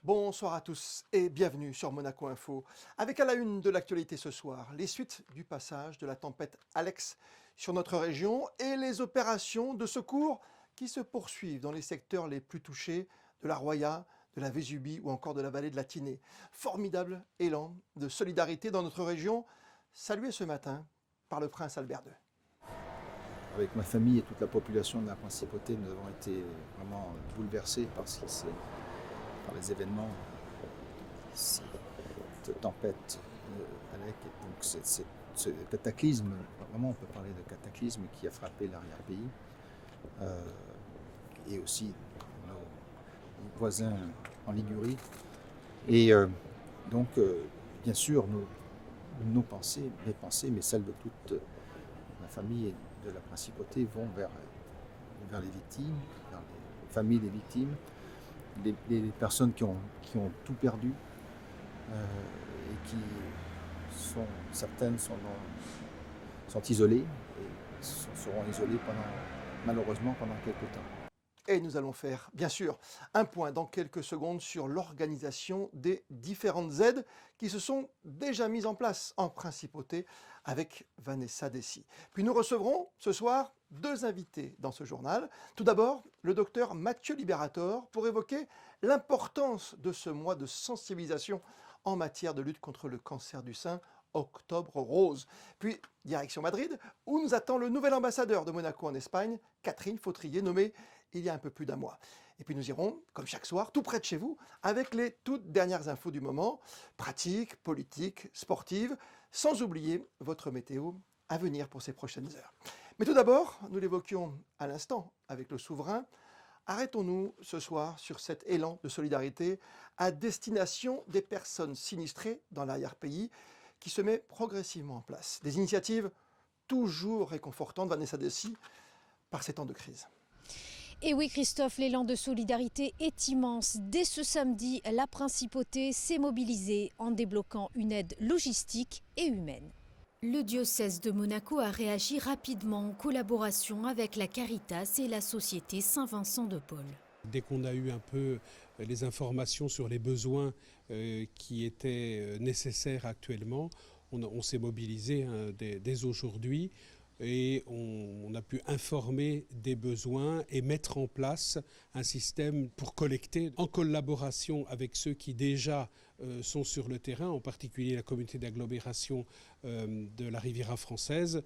Bonsoir à tous et bienvenue sur Monaco Info. Avec à la une de l'actualité ce soir, les suites du passage de la tempête Alex sur notre région et les opérations de secours qui se poursuivent dans les secteurs les plus touchés de la Roya, de la Vésubie ou encore de la vallée de la Tinée. Formidable élan de solidarité dans notre région, salué ce matin par le prince Albert II. Avec ma famille et toute la population de la Principauté, nous avons été vraiment bouleversés par les événements, cette tempête avec donc ce cataclysme, vraiment on peut parler de cataclysme qui a frappé l'arrière-pays et aussi nos voisins en Ligurie. Et donc bien sûr nos pensées, mes pensées, mais celles de toute ma famille et de la Principauté vont vers les victimes, vers les familles des victimes, les personnes qui ont tout perdu et qui certaines sont isolées et seront isolées malheureusement pendant quelques temps. Et nous allons faire, bien sûr, un point dans quelques secondes sur l'organisation des différentes aides qui se sont déjà mises en place en Principauté avec Vanessa Dessy. Puis nous recevrons ce soir deux invités dans ce journal. Tout d'abord, le docteur Mathieu Liberator pour évoquer l'importance de ce mois de sensibilisation en matière de lutte contre le cancer du sein, Octobre Rose. Puis, direction Madrid, où nous attend le nouvel ambassadeur de Monaco en Espagne, Catherine Fautrier, nommée il y a un peu plus d'un mois. Et puis nous irons, comme chaque soir, tout près de chez vous, avec les toutes dernières infos du moment, pratiques, politiques, sportives, sans oublier votre météo à venir pour ces prochaines heures. Mais tout d'abord, nous l'évoquions à l'instant avec le souverain, arrêtons-nous ce soir sur cet élan de solidarité à destination des personnes sinistrées dans l'arrière-pays qui se met progressivement en place. Des initiatives toujours réconfortantes, Vanessa Dessy, par ces temps de crise. Et oui Christophe, l'élan de solidarité est immense. Dès ce samedi, la Principauté s'est mobilisée en débloquant une aide logistique et humaine. Le diocèse de Monaco a réagi rapidement en collaboration avec la Caritas et la Société Saint-Vincent de Paul. Dès qu'on a eu un peu les informations sur les besoins qui étaient nécessaires actuellement, on s'est mobilisé dès aujourd'hui. Et on a pu informer des besoins et mettre en place un système pour collecter en collaboration avec ceux qui déjà sont sur le terrain, en particulier la communauté d'agglomération de la Riviera française,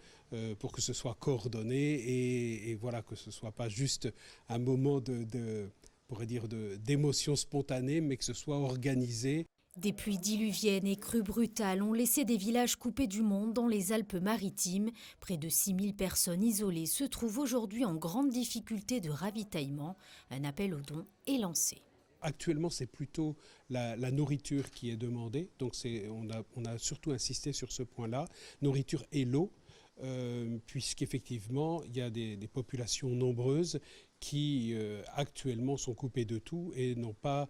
pour que ce soit coordonné et voilà, que ce ne soit pas juste un moment d'émotion spontanée, mais que ce soit organisé. Des pluies diluviennes et crues brutales ont laissé des villages coupés du monde dans les Alpes-Maritimes. Près de 6000 personnes isolées se trouvent aujourd'hui en grande difficulté de ravitaillement. Un appel aux dons est lancé. Actuellement, c'est plutôt la nourriture qui est demandée. Donc on a surtout insisté sur ce point-là, nourriture et l'eau. Puisqu'effectivement, il y a des populations nombreuses qui actuellement sont coupées de tout et n'ont pas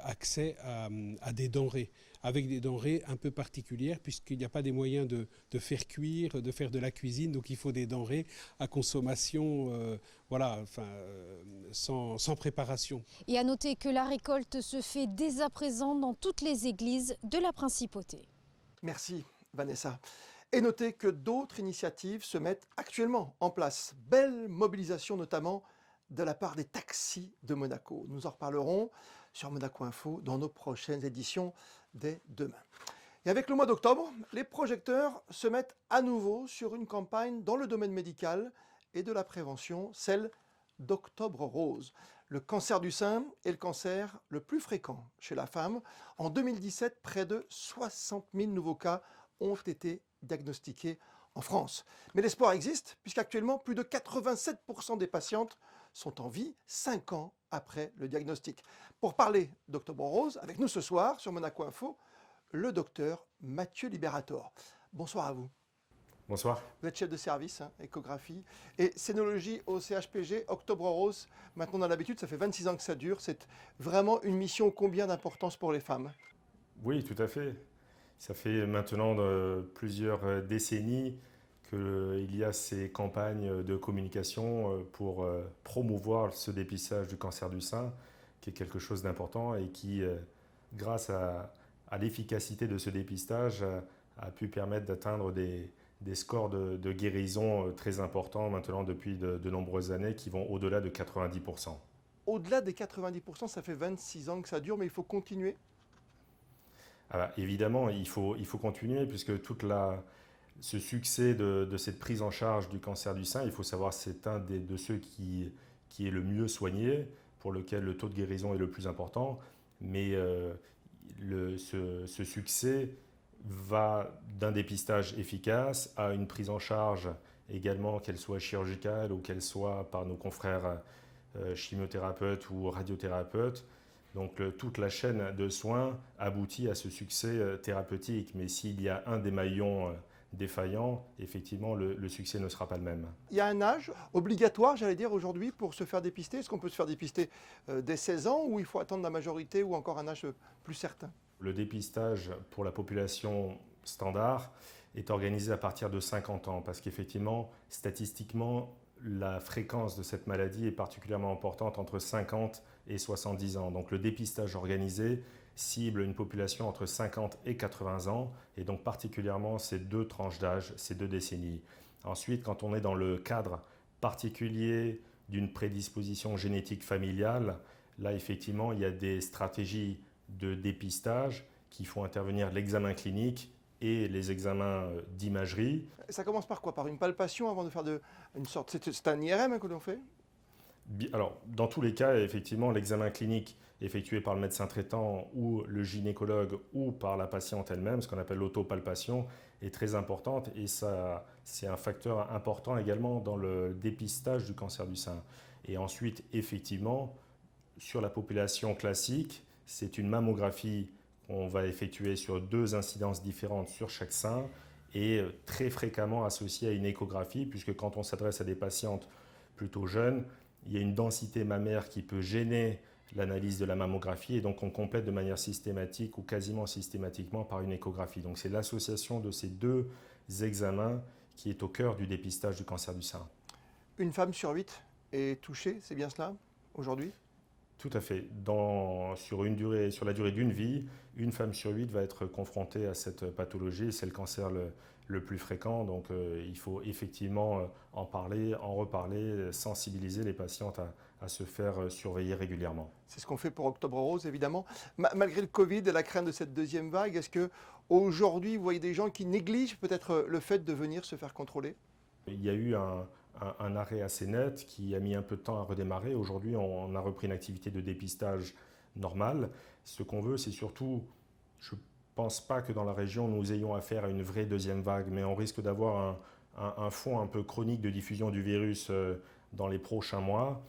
accès à des denrées, avec des denrées un peu particulières, puisqu'il n'y a pas des moyens de faire cuire, de faire de la cuisine, donc il faut des denrées à consommation sans préparation. Et à noter que la récolte se fait dès à présent dans toutes les églises de la Principauté. Merci Vanessa. Et notez que d'autres initiatives se mettent actuellement en place. Belle mobilisation notamment de la part des taxis de Monaco. Nous en reparlerons sur Monaco Info dans nos prochaines éditions dès demain. Et avec le mois d'octobre, les projecteurs se mettent à nouveau sur une campagne dans le domaine médical et de la prévention, celle d'Octobre Rose. Le cancer du sein est le cancer le plus fréquent chez la femme. En 2017, près de 60 000 nouveaux cas ont été diagnostiqués en France. Mais l'espoir existe, puisqu'actuellement, plus de 87% des patientes sont en vie 5 ans après le diagnostic. Pour parler d'Octobre Rose, avec nous ce soir sur Monaco Info, le docteur Mathieu Liberator. Bonsoir à vous. Bonsoir. Vous êtes chef de service, échographie et scénologie au CHPG, Octobre Rose. Maintenant, on a l'habitude, ça fait 26 ans que ça dure. C'est vraiment une mission combien d'importance pour les femmes? Oui, tout à fait. Ça fait maintenant plusieurs décennies qu'il y a ces campagnes de communication pour promouvoir ce dépistage du cancer du sein, qui est quelque chose d'important et qui grâce à l'efficacité de ce dépistage, a pu permettre d'atteindre des scores de guérison très importants maintenant depuis de nombreuses années qui vont au-delà de 90%. Au-delà des 90%, ça fait 26 ans que ça dure, mais il faut continuer. Alors, évidemment, il faut continuer puisque ce succès de cette prise en charge du cancer du sein, il faut savoir c'est un de ceux qui est le mieux soigné, pour lequel le taux de guérison est le plus important. Mais ce succès va d'un dépistage efficace à une prise en charge également, qu'elle soit chirurgicale ou qu'elle soit par nos confrères chimiothérapeutes ou radiothérapeutes. Donc toute la chaîne de soins aboutit à ce succès thérapeutique. Mais s'il y a un des maillons défaillant, effectivement, le succès ne sera pas le même. Il y a un âge obligatoire, j'allais dire, aujourd'hui pour se faire dépister. Est-ce qu'on peut se faire dépister dès 16 ans ou il faut attendre la majorité ou encore un âge plus certain? Le dépistage pour la population standard est organisé à partir de 50 ans parce qu'effectivement, statistiquement, la fréquence de cette maladie est particulièrement importante entre 50 et 70 ans. Donc le dépistage organisé cible une population entre 50 et 80 ans, et donc particulièrement ces deux tranches d'âge, ces deux décennies. Ensuite, quand on est dans le cadre particulier d'une prédisposition génétique familiale, là effectivement il y a des stratégies de dépistage qui font intervenir l'examen clinique et les examens d'imagerie. Ça commence par quoi? Par une palpation avant de faire une sorte... C'est un IRM que l'on fait? Alors, dans tous les cas, effectivement, l'examen clinique effectué par le médecin traitant ou le gynécologue ou par la patiente elle-même, ce qu'on appelle l'autopalpation, est très importante et ça, c'est un facteur important également dans le dépistage du cancer du sein. Et ensuite, effectivement, sur la population classique, c'est une mammographie qu'on va effectuer sur 2 incidences différentes sur chaque sein et très fréquemment associée à une échographie, puisque quand on s'adresse à des patientes plutôt jeunes, il y a une densité mammaire qui peut gêner l'analyse de la mammographie et donc on complète de manière systématique ou quasiment systématiquement par une échographie. Donc c'est l'association de ces 2 examens qui est au cœur du dépistage du cancer du sein. Une femme sur 8 est touchée, c'est bien cela, aujourd'hui? Tout à fait. Sur la durée d'une vie, une femme sur 8 va être confrontée à cette pathologie. C'est le cancer le plus fréquent. Donc il faut effectivement en parler, en reparler, sensibiliser les patientes à se faire surveiller régulièrement. C'est ce qu'on fait pour Octobre Rose, évidemment. Malgré le Covid et la crainte de cette deuxième vague, est-ce qu'aujourd'hui, vous voyez des gens qui négligent peut-être le fait de venir se faire contrôler? Il y a eu un arrêt assez net qui a mis un peu de temps à redémarrer. Aujourd'hui, on a repris une activité de dépistage normale. Ce qu'on veut, c'est surtout, je ne pense pas que dans la région, nous ayons affaire à une vraie deuxième vague, mais on risque d'avoir un fond un peu chronique de diffusion du virus dans les prochains mois,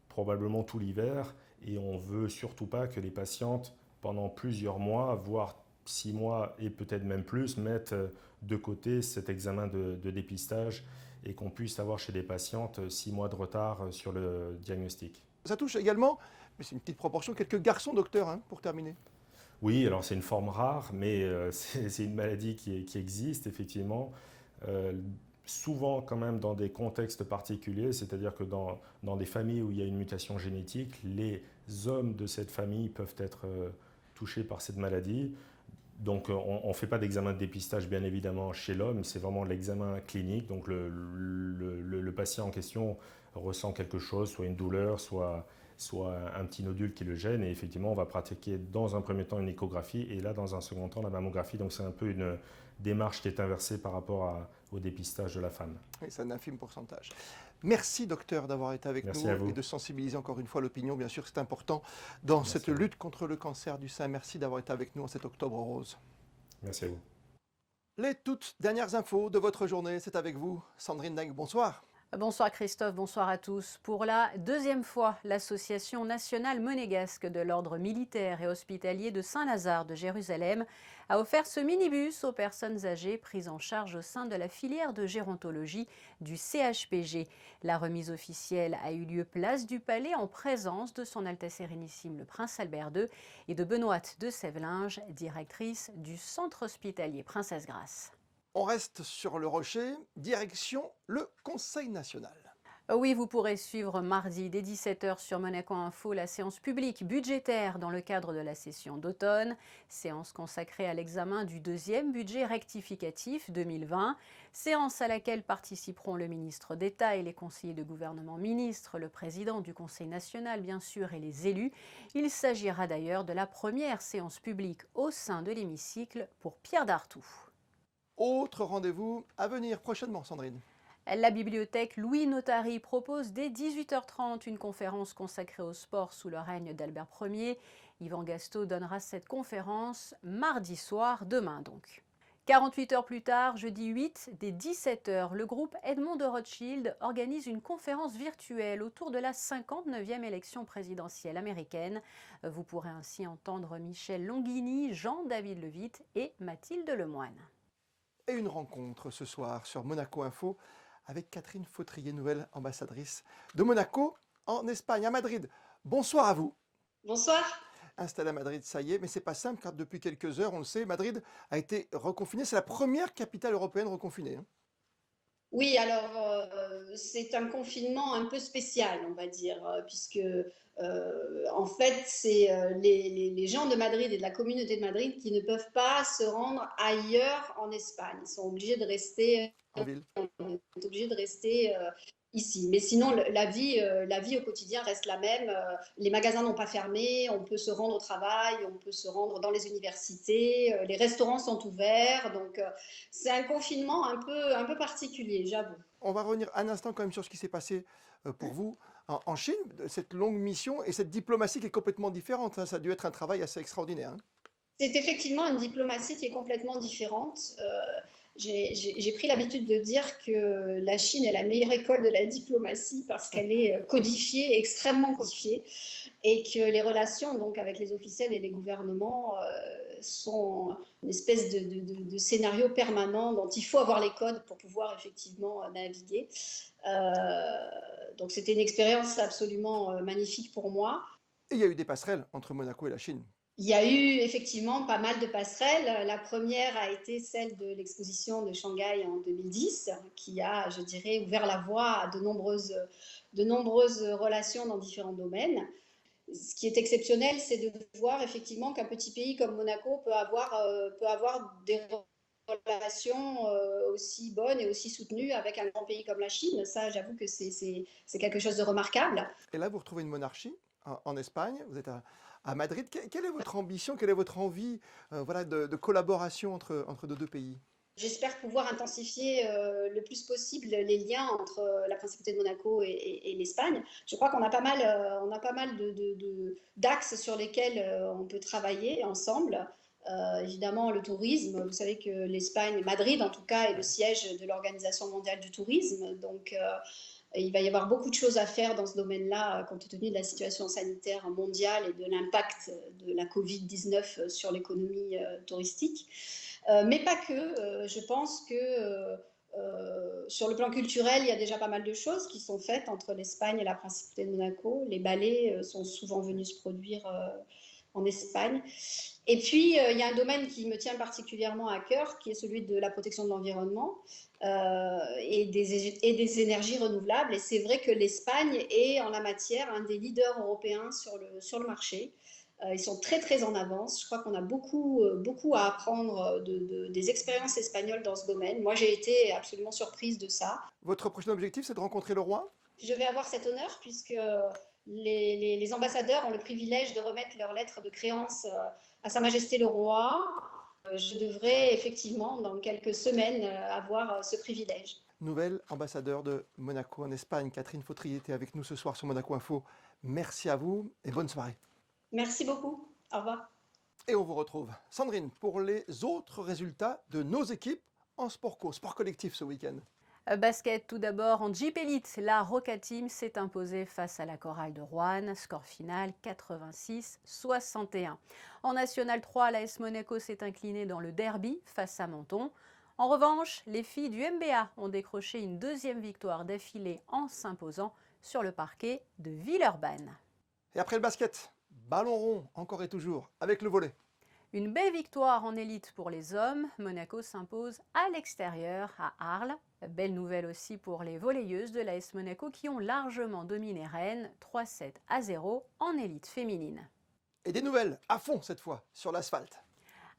probablement tout l'hiver, et on ne veut surtout pas que les patientes, pendant plusieurs mois, voire 6 mois et peut-être même plus, mettent de côté cet examen de dépistage et qu'on puisse avoir chez les patientes 6 mois de retard sur le diagnostic. Ça touche également, mais c'est une petite proportion, quelques garçons docteurs, hein, pour terminer. Oui, alors c'est une forme rare, mais c'est une maladie qui existe effectivement. Souvent quand même dans des contextes particuliers, c'est-à-dire que dans des familles où il y a une mutation génétique, les hommes de cette famille peuvent être touchés par cette maladie. Donc on ne fait pas d'examen de dépistage bien évidemment chez l'homme, c'est vraiment l'examen clinique. Donc le patient en question ressent quelque chose, soit une douleur, soit un petit nodule qui le gêne. Et effectivement, on va pratiquer dans un premier temps une échographie et là, dans un second temps, la mammographie. Donc c'est un peu une démarche qui est inversée par rapport au dépistage de la femme. Oui, c'est un infime pourcentage. Merci docteur d'avoir été avec Merci nous à vous. et de sensibiliser encore une fois l'opinion. Bien sûr, c'est important dans Merci cette à vous. lutte contre le cancer du sein. Merci d'avoir été avec nous en cet Octobre Rose. Merci à vous. Les toutes dernières infos de votre journée, c'est avec vous, Sandrine Deng. Bonsoir. Bonsoir Christophe, bonsoir à tous. Pour la deuxième fois, l'Association nationale monégasque de l'ordre militaire et hospitalier de Saint-Lazare de Jérusalem a offert ce minibus aux personnes âgées prises en charge au sein de la filière de gérontologie du CHPG. La remise officielle a eu lieu place du Palais en présence de son Altesse Sérénissime le Prince Albert II et de Benoîte de Sévelinge, directrice du centre hospitalier Princesse Grace. On reste sur le rocher, direction le Conseil national. Oui, vous pourrez suivre mardi dès 17 h sur Monaco Info la séance publique budgétaire dans le cadre de la session d'automne, séance consacrée à l'examen du deuxième budget rectificatif 2020, séance à laquelle participeront le ministre d'État et les conseillers de gouvernement ministres, le président du Conseil national bien sûr et les élus. Il s'agira d'ailleurs de la première séance publique au sein de l'hémicycle pour Pierre Dartout. Autre rendez-vous à venir prochainement, Sandrine. La bibliothèque Louis Notary propose dès 18 h 30 une conférence consacrée au sport sous le règne d'Albert Ier. Yvan Gastaut donnera cette conférence mardi soir, demain donc. 48 heures plus tard, jeudi 8, dès 17 h, le groupe Edmond de Rothschild organise une conférence virtuelle autour de la 59e élection présidentielle américaine. Vous pourrez ainsi entendre Michel Longuigny, Jean-David Levitte et Mathilde Lemoine. Et une rencontre ce soir sur Monaco Info avec Catherine Fautrier, nouvelle ambassadrice de Monaco en Espagne, à Madrid. Bonsoir à vous. Bonsoir. Installée à Madrid, ça y est, mais c'est pas simple car depuis quelques heures, on le sait, Madrid a été reconfinée. C'est la première capitale européenne reconfinée. Oui, alors c'est un confinement un peu spécial, on va dire, puisque en fait, c'est les gens de Madrid et de la communauté de Madrid qui ne peuvent pas se rendre ailleurs en Espagne. Ils sont obligés de rester En ville. Ici. Mais sinon, la vie au quotidien reste la même. Les magasins n'ont pas fermé, on peut se rendre au travail, on peut se rendre dans les universités, les restaurants sont ouverts. Donc, c'est un confinement un peu particulier, j'avoue. On va revenir un instant quand même sur ce qui s'est passé pour vous en Chine, cette longue mission et cette diplomatie qui est complètement différente. Ça a dû être un travail assez extraordinaire. C'est effectivement une diplomatie qui est complètement différente. J'ai pris l'habitude de dire que la Chine est la meilleure école de la diplomatie parce qu'elle est codifiée, extrêmement codifiée, et que les relations donc, avec les officiels et les gouvernements sont une espèce de scénario permanent dont il faut avoir les codes pour pouvoir effectivement naviguer. Donc c'était une expérience absolument magnifique pour moi. Et il y a eu des passerelles entre Monaco et la Chine. Il y a eu effectivement pas mal de passerelles. La première a été celle de l'exposition de Shanghai en 2010, qui a, je dirais, ouvert la voie à de nombreuses relations dans différents domaines. Ce qui est exceptionnel, c'est de voir effectivement qu'un petit pays comme Monaco peut avoir des relations aussi bonnes et aussi soutenues avec un grand pays comme la Chine. Ça, j'avoue que c'est quelque chose de remarquable. Et là, vous retrouvez une monarchie en Espagne, vous êtes à Madrid. Quelle est votre ambition, quelle est votre envie de collaboration entre nos deux pays ? J'espère pouvoir intensifier le plus possible les liens entre la principauté de Monaco et l'Espagne. Je crois qu'on a pas mal d'axes sur lesquels on peut travailler ensemble. Évidemment, le tourisme. Vous savez que l'Espagne, Madrid en tout cas, est le siège de l'Organisation mondiale du tourisme. Donc, il va y avoir beaucoup de choses à faire dans ce domaine-là, compte tenu de la situation sanitaire mondiale et de l'impact de la Covid-19 sur l'économie touristique. Mais pas que. Je pense que sur le plan culturel, il y a déjà pas mal de choses qui sont faites entre l'Espagne et la principauté de Monaco. Les ballets sont souvent venus se produire en Espagne. Et puis, il y a un domaine qui me tient particulièrement à cœur, qui est celui de la protection de l'environnement et des énergies renouvelables. Et c'est vrai que l'Espagne est, en la matière, un des leaders européens sur le marché. Ils sont très, très en avance. Je crois qu'on a beaucoup à apprendre des expériences espagnoles dans ce domaine. Moi, j'ai été absolument surprise de ça. Votre prochain objectif, c'est de rencontrer le roi ? Je vais avoir cet honneur puisque les ambassadeurs ont le privilège de remettre leur lettre de créance à Sa Majesté le Roi. Je devrais effectivement, dans quelques semaines, avoir ce privilège. Nouvelle ambassadeur de Monaco en Espagne, Catherine Fautrier était avec nous ce soir sur Monaco Info. Merci à vous et bonne soirée. Merci beaucoup. Au revoir. Et on vous retrouve, Sandrine, pour les autres résultats de nos équipes en sport collectif ce week-end. Basket tout d'abord, en Jeep Elite, la Roca Team s'est imposée face à la Chorale de Roanne, score final 86-61. En National 3, l'AS Monaco s'est inclinée dans le derby face à Menton. En revanche, les filles du MBA ont décroché une deuxième victoire d'affilée en s'imposant sur le parquet de Villeurbanne. Et après le basket, ballon rond, encore et toujours, avec le volley. Une belle victoire en élite pour les hommes. Monaco s'impose à l'extérieur à Arles, Belle nouvelle aussi pour les volleyeuses de l'AS Monaco qui ont largement dominé Rennes 3-7-0 en élite féminine. Et des nouvelles à fond cette fois sur l'asphalte.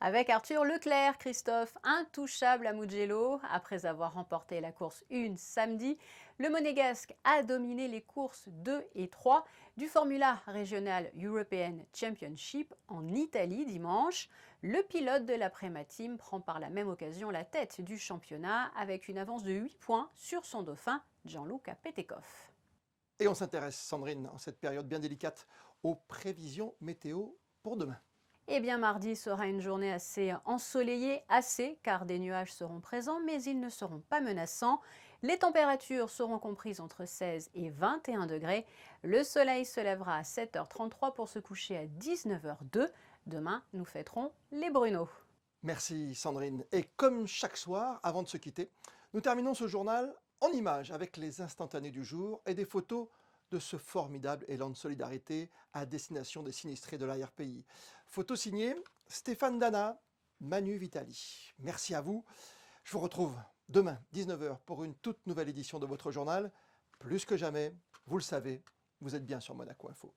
Avec Arthur Leclerc, Christophe, intouchable à Mugello. Après avoir remporté la course 1 samedi, le Monégasque a dominé les courses 2 et 3 du Formula Regional European Championship en Italie dimanche. Le pilote de la Prema Team prend par la même occasion la tête du championnat avec une avance de 8 points sur son dauphin Gianluca Petekov. Et on s'intéresse, Sandrine, en cette période bien délicate, aux prévisions météo pour demain. Eh bien, mardi sera une journée assez ensoleillée, car des nuages seront présents, mais ils ne seront pas menaçants. Les températures seront comprises entre 16 et 21 degrés. Le soleil se lèvera à 7h33 pour se coucher à 19h02. Demain, nous fêterons les Bruno. Merci Sandrine. Et comme chaque soir, avant de se quitter, nous terminons ce journal en images avec les instantanés du jour et des photos de ce formidable élan de solidarité à destination des sinistrés de l'arrière-pays. Photo signée Stéphane Dana, Manu Vitali. Merci à vous. Je vous retrouve demain, 19h, pour une toute nouvelle édition de votre journal. Plus que jamais, vous le savez, vous êtes bien sur Monaco Info.